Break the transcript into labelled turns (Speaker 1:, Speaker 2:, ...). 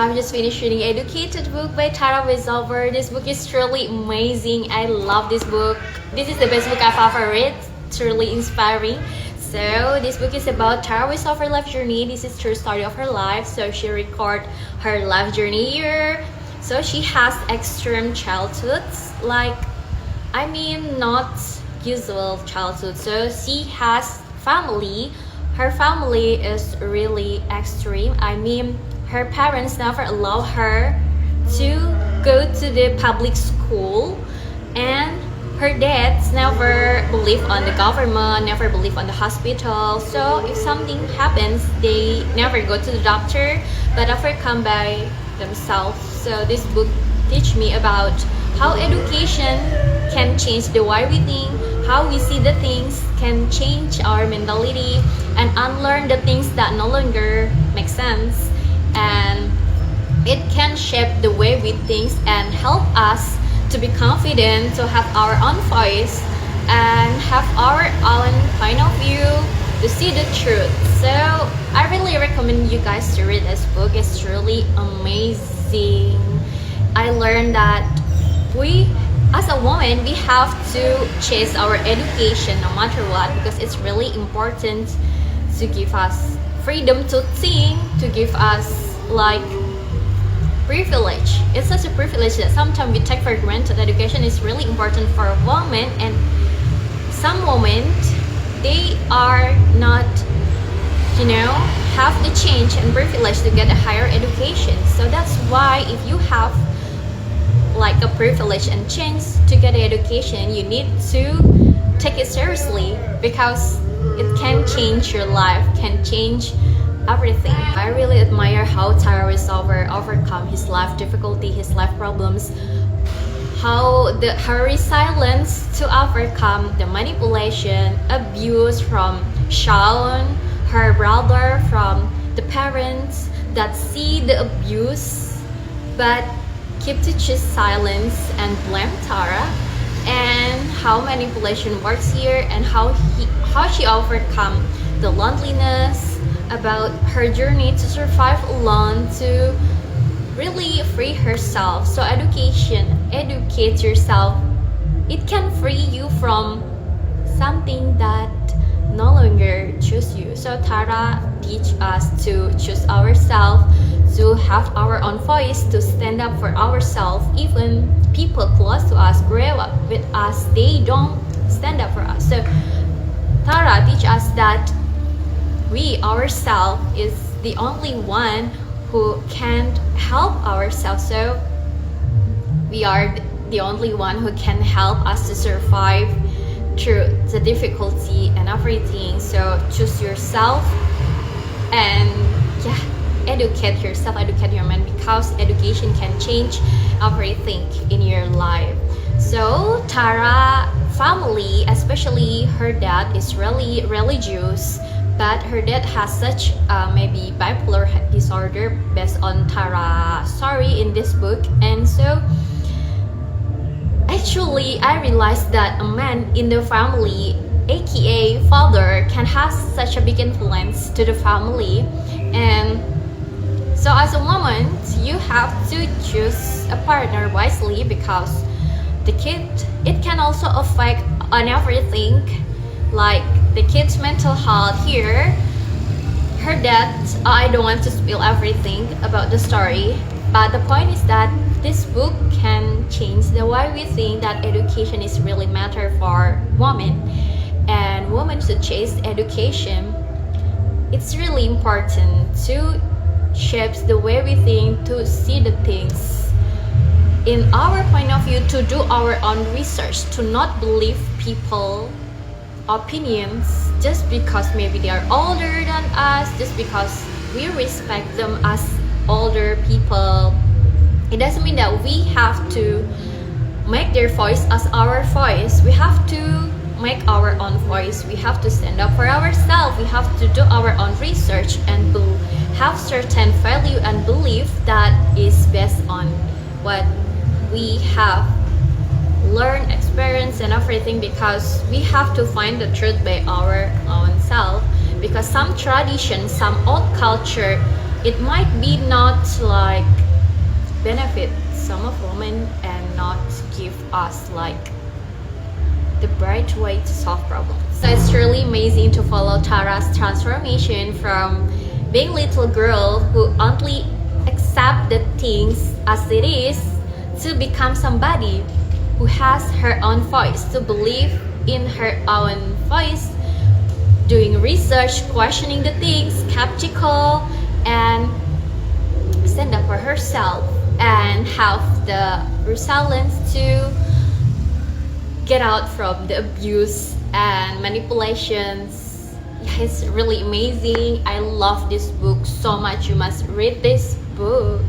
Speaker 1: I've just finished reading Educated book by Tara Wetsover. This book is truly amazing. I love this book. This is the best book I've ever read. It's really inspiring. So this book is about Tara Wetsover life journey. This is true story of her life. So she record her life journey here. So she has extreme childhoods, not usual childhood. So she has family. Her family is really extreme. Her parents never allow her to go to the public school, and her dad never believe on the government, never believe on the hospital. So if something happens, they never go to the doctor, but overcome by themselves. So this book teach me about how education can change the way we think, how we see the things, can change our mentality and unlearn the things that no longer make sense, and it can shape the way we think and help us to be confident, to have our own voice and have our own point of view to see the truth. So I really recommend you guys to read this book. It's really amazing. I learned that we as a woman, we have to chase our education no matter what, because it's really important to give us freedom to think, to give us privilege. It's such a privilege that sometimes we take for granted. Education is really important for a woman, and some women, they are not have the change and privilege to get a higher education. So that's why if you have a privilege and chance to get an education, you need to take it seriously, because it can change your life, can change everything. I really admire how Tara Wetsover overcome his life difficulty, his life problems, how her resilience to overcome the manipulation, abuse from Shawn, her brother, from the parents that see the abuse but keep to choose silence and blame Tara, and how manipulation works here, and how she overcome the loneliness, about her journey to survive alone, to really free herself. So education, educate yourself. It can free you from something that no longer choose you. So Tara teach us to choose ourselves, to have our own voice, to stand up for ourselves. Even people close to us, grow up with us, they don't stand up for us. So Tara teach us that we ourselves is the only one who can help ourselves. So we are the only one who can help us to survive through the difficulty and everything. So choose yourself, and educate yourself, educate your mind, because education can change everything in your life. So Tara family, especially her dad, is really religious, but her dad has such maybe bipolar disorder based on Tara's story in this book. And so actually I realized that a man in the family, aka father, can have such a big influence to the family. And so as a woman, you have to choose a partner wisely, because the kid, it can also affect on everything, like the kid's mental health here. Her dad, I don't want to spill everything about the story, but the point is that this book can change the way we think that education is really matter for women, and women should chase education. It's really important to shapes the way we think, to see the things in our point of view, to do our own research, to not believe people opinions just because maybe they are older than us, just because we respect them as older people. It doesn't mean that we have to make their voice as our voice. We have to make our own voice. We have to stand up for ourselves. We have to do our own research and have certain value and belief that is based on what we have learned, experience and everything, because we have to find the truth by our own self. Because some tradition, some old culture, it might be not become a woman and not give us like the right way to solve problems. So it's really amazing to follow Tara's transformation from being little girl who only accept the things as it is to become somebody who has her own voice, to believe in her own voice, doing research, questioning the things, skeptical, and stand up for herself and have the resilience to get out from the abuse and manipulations. Yeah, it's really amazing. I love this book so much. You must read this book.